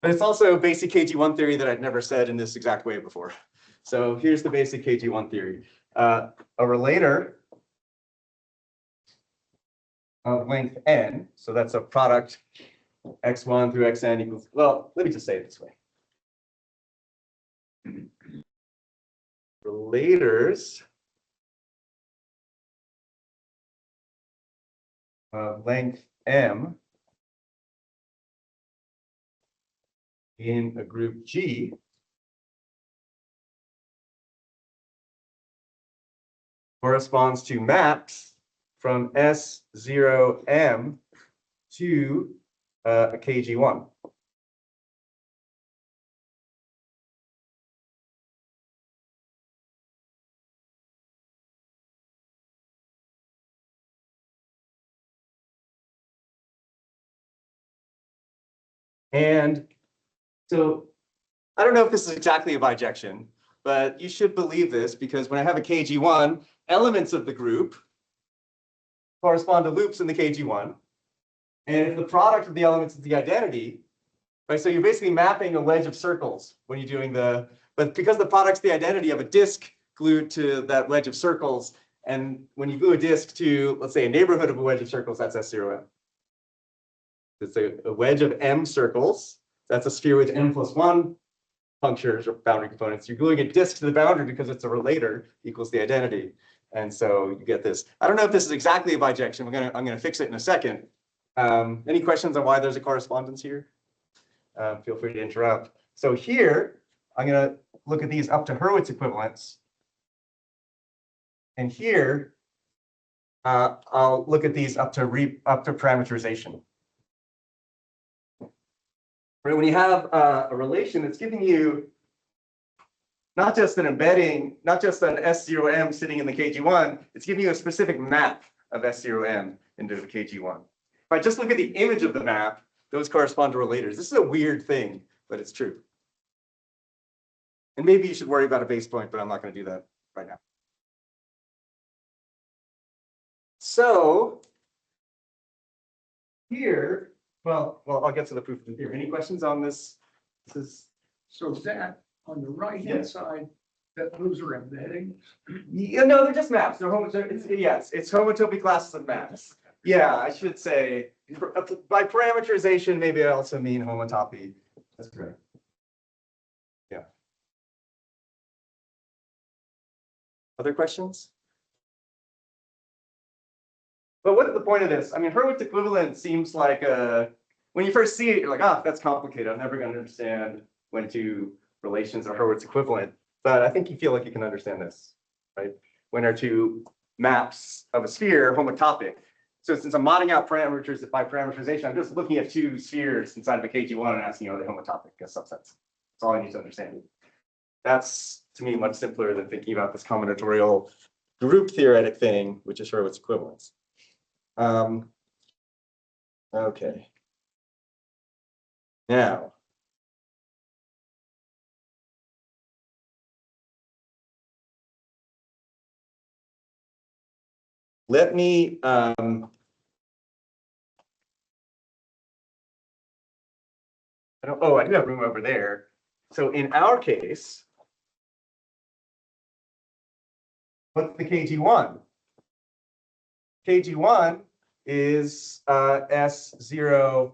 but it's also basic KG1 theory that I'd never said in this exact way before. So here's the basic KG1 theory. A relator of length n, so that's a product x1 through xn equals, well, let me just say it this way. Relators of length m in a group G corresponds to maps from S0M to a KG1. And so I don't know if this is exactly a bijection, but you should believe this because when I have a KG1, elements of the group correspond to loops in the KG1. And if the product of the elements is the identity, right? So you're basically mapping a wedge of circles when you're doing but because the product's the identity of a disk glued to that wedge of circles, and when you glue a disk to, let's say, a neighborhood of a wedge of circles, that's S0M. It's a wedge of M circles. That's a sphere with n+1 punctures or boundary components. You're gluing a disk to the boundary because it's a relator equals the identity. And so you get this. I don't know if this is exactly a bijection. I'm gonna fix it in a second. Any questions on why there's a correspondence here? Feel free to interrupt. So here, I'm gonna look at these up to Hurwitz equivalents. And here, I'll look at these up to parameterization. Right, when you have a relation that's giving you not just an embedding, not just an S0M sitting in the KG1, it's giving you a specific map of S0M into the KG1. If I just look at the image of the map, those correspond to relators. This is a weird thing, but it's true. And maybe you should worry about a base point, but I'm not going to do that right now. So here, well, I'll get to the proof of the theory. Any questions on this? So that on the right-hand side, those are embeddings. Yeah, no, they're just maps. It's homotopy classes of maps. Yeah, I should say by parameterization, maybe I also mean homotopy. That's correct. Yeah. Other questions? But what is the point of this? I mean, Hurwitz equivalent seems like when you first see it, you're like, ah, that's complicated. I'm never going to understand when two relations are Hurwitz equivalent. But I think you feel like you can understand this, right? When are two maps of a sphere homotopic? So since I'm modding out parameters by parameterization, I'm just looking at two spheres inside of a KG1 and asking, are they homotopic as subsets? That's all I need to understand. That's, to me, much simpler than thinking about this combinatorial group theoretic thing, which is Hurwitz equivalence. Okay. Now, let me I do have room over there. So in our case, what's the KG1? KG1 is S0M,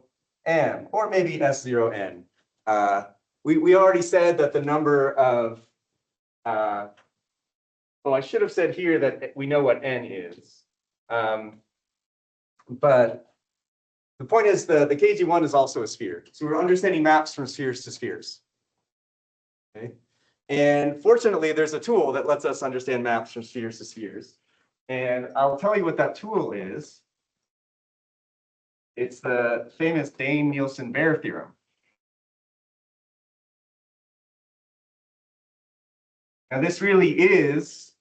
or maybe S0N. we already said that the number of, well, I should have said here that we know what n is. But the point is the KG1 is also a sphere. So we're understanding maps from spheres to spheres. Okay. And fortunately, there's a tool that lets us understand maps from spheres to spheres. And I'll tell you what that tool is. It's the famous Dane-Nielsen-Baer theorem. Now, this really is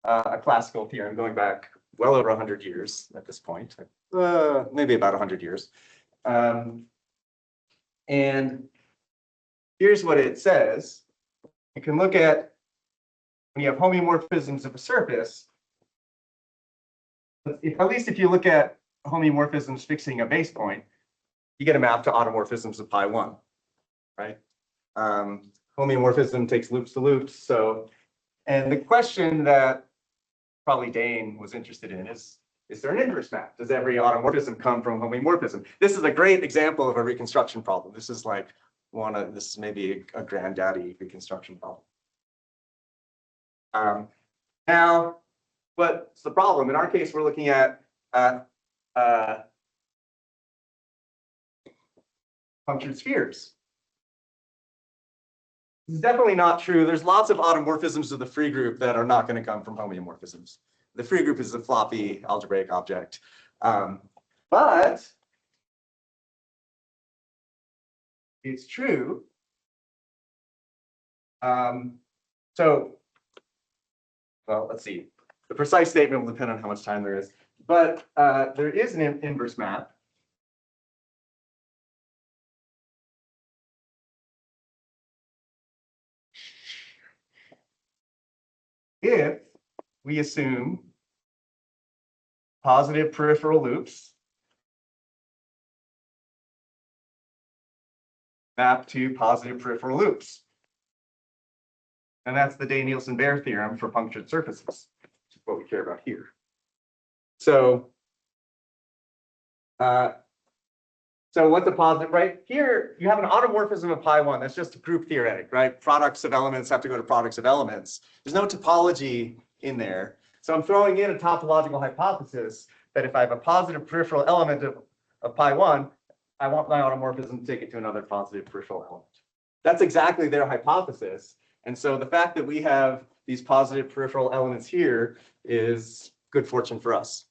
a classical theorem going back well over 100 years at this point, maybe about 100 years. And here's what it says. You can look at when you have homeomorphisms of a surface, at least if you look at homeomorphisms fixing a base point, you get a map to automorphisms of pi 1, right? Homeomorphism takes loops to loops. So, and the question that probably Dane was interested in is there an inverse map? Does every automorphism come from homeomorphism? This is a great example of a reconstruction problem. This is like this is maybe a granddaddy reconstruction problem. Now, what's the problem? In our case, we're looking at punctured spheres. This is definitely not true. There's lots of automorphisms of the free group that are not going to come from homeomorphisms. The free group is a floppy algebraic object. But it's true. So, well, let's see. The precise statement will depend on how much time there is. But there is an inverse map. If we assume positive peripheral loops map to positive peripheral loops. And that's the Dane-Nielsen-Baer theorem for punctured surfaces, which is what we care about here. So, what's a positive, right? Here, you have an automorphism of pi 1. That's just group theoretic, right? Products of elements have to go to products of elements. There's no topology in there. So I'm throwing in a topological hypothesis that if I have a positive peripheral element of pi 1, I want my automorphism to take it to another positive peripheral element. That's exactly their hypothesis. And so the fact that we have these positive peripheral elements here is good fortune for us.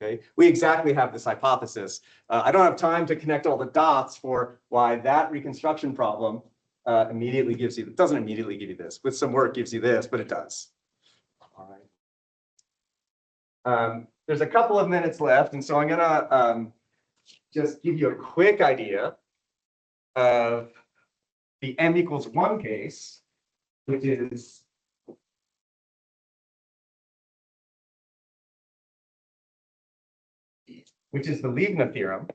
Okay, we exactly have this hypothesis. I don't have time to connect all the dots for why that reconstruction problem immediately gives you, it doesn't immediately give you this. With some work gives you this, but it does. All right. There's a couple of minutes left, and so I'm gonna just give you a quick idea of the m=1 case, which is the Leibniz theorem.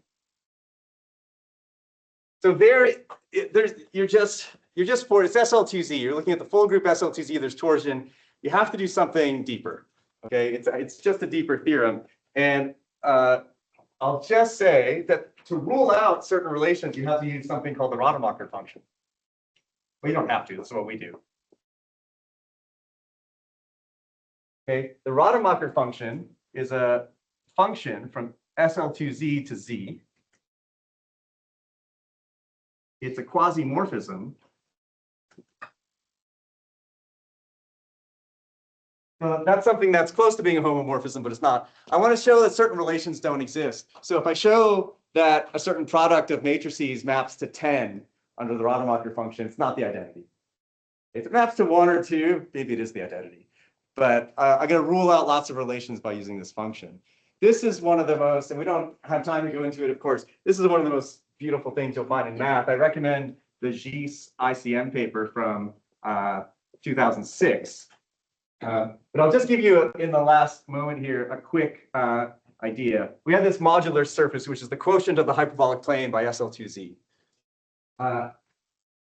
So you're just for it's SL2Z. You're looking at the full group SL2Z. There's torsion. You have to do something deeper. Okay, it's just a deeper theorem. And I'll just say that to rule out certain relations, you have to use something called the Rademacher function. Well, you don't have to. That's what we do. Okay, the Rademacher function is a function from SL2Z to Z. It's a quasi-morphism. That's something that's close to being a homomorphism, but it's not. I want to show that certain relations don't exist. So if I show that a certain product of matrices maps to 10 under the Rademacher function, it's not the identity. If it maps to 1 or 2, maybe it is the identity. But I'm going to rule out lots of relations by using this function. This is one of the most, and we don't have time to go into it, of course, this is one of the most beautiful things you'll find in math. I recommend the Gis ICM paper from 2006. But I'll just give you, in the last moment here, a quick idea. We have this modular surface, which is the quotient of the hyperbolic plane by SL2Z. A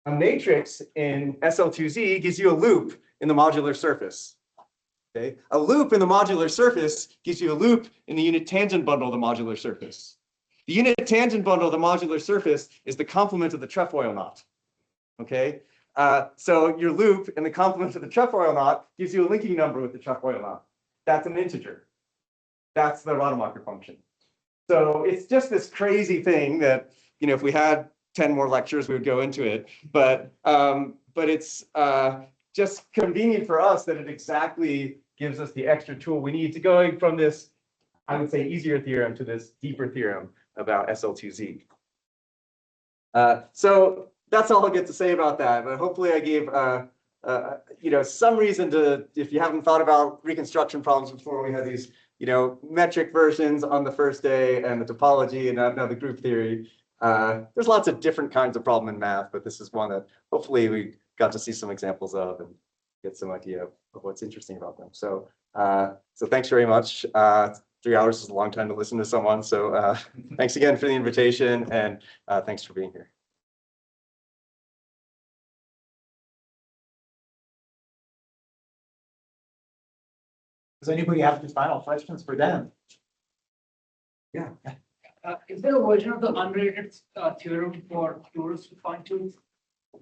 matrix in SL2Z gives you a loop in the modular surface. Okay? A loop in the modular surface gives you a loop in the unit tangent bundle of the modular surface. The unit tangent bundle of the modular surface is the complement of the trefoil knot. okay? So your loop in the complement of the trefoil knot gives you a linking number with the trefoil knot. That's an integer. That's the Rademacher function. So it's just this crazy thing that, if we had 10 more lectures, we would go into it. But it's just convenient for us that it exactly gives us the extra tool we need to going from this, I would say, easier theorem to this deeper theorem about SL2Z. So that's all I'll get to say about that. But hopefully I gave some reason to, if you haven't thought about reconstruction problems before, we had these metric versions on the first day and the topology and now the group theory. There's lots of different kinds of problem in math, but this is one that hopefully we got to see some examples of and get some idea of what's interesting about them. So thanks very much. 3 hours is a long time to listen to someone. So thanks again for the invitation, and thanks for being here. Does anybody have any final questions for Dan? Yeah. Is there a version of the unrelated theorem for torus with fine tools?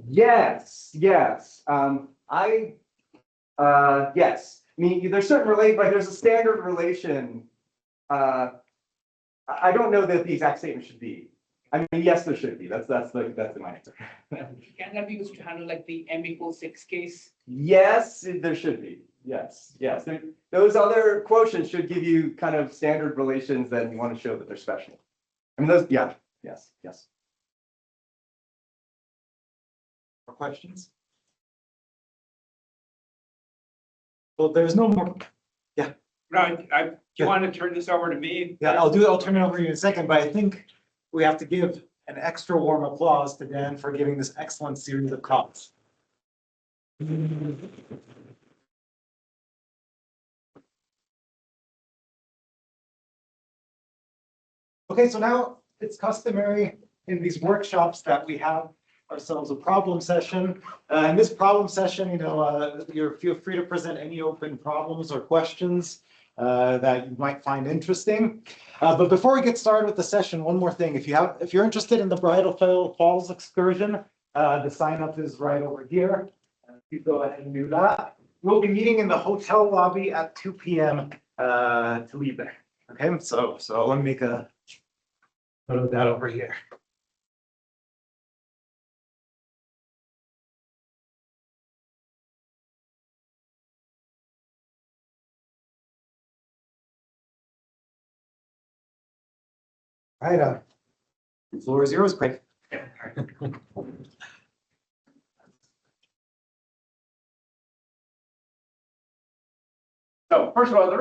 Yes. Yes. Yes. I mean, there's certain there's a standard relation. I don't know that the exact statement should be. I mean, yes, there should be. That's my answer. Can that be used to handle like the m equals 6 case? Yes, there should be. Yes. Those other quotients should give you kind of standard relations that you want to show that they're special. I mean, those, yeah, yes. More questions? Well, there's no more. No, you want to turn this over to me? Yeah, I'll turn it over to you in a second, but I think we have to give an extra warm applause to Dan for giving this excellent series of talks. Okay, so now it's customary in these workshops that we have ourselves a problem session. In this problem session, you feel free to present any open problems or questions that you might find interesting. But before we get started with the session, one more thing. If you're interested in the Bridal Falls excursion, the sign up is right over here. You go ahead and do that. We'll be meeting in the hotel lobby at 2 p.m. To leave there. Okay, so let me make a note of that over here. All right, the floor is yours, Craig. So first of all, the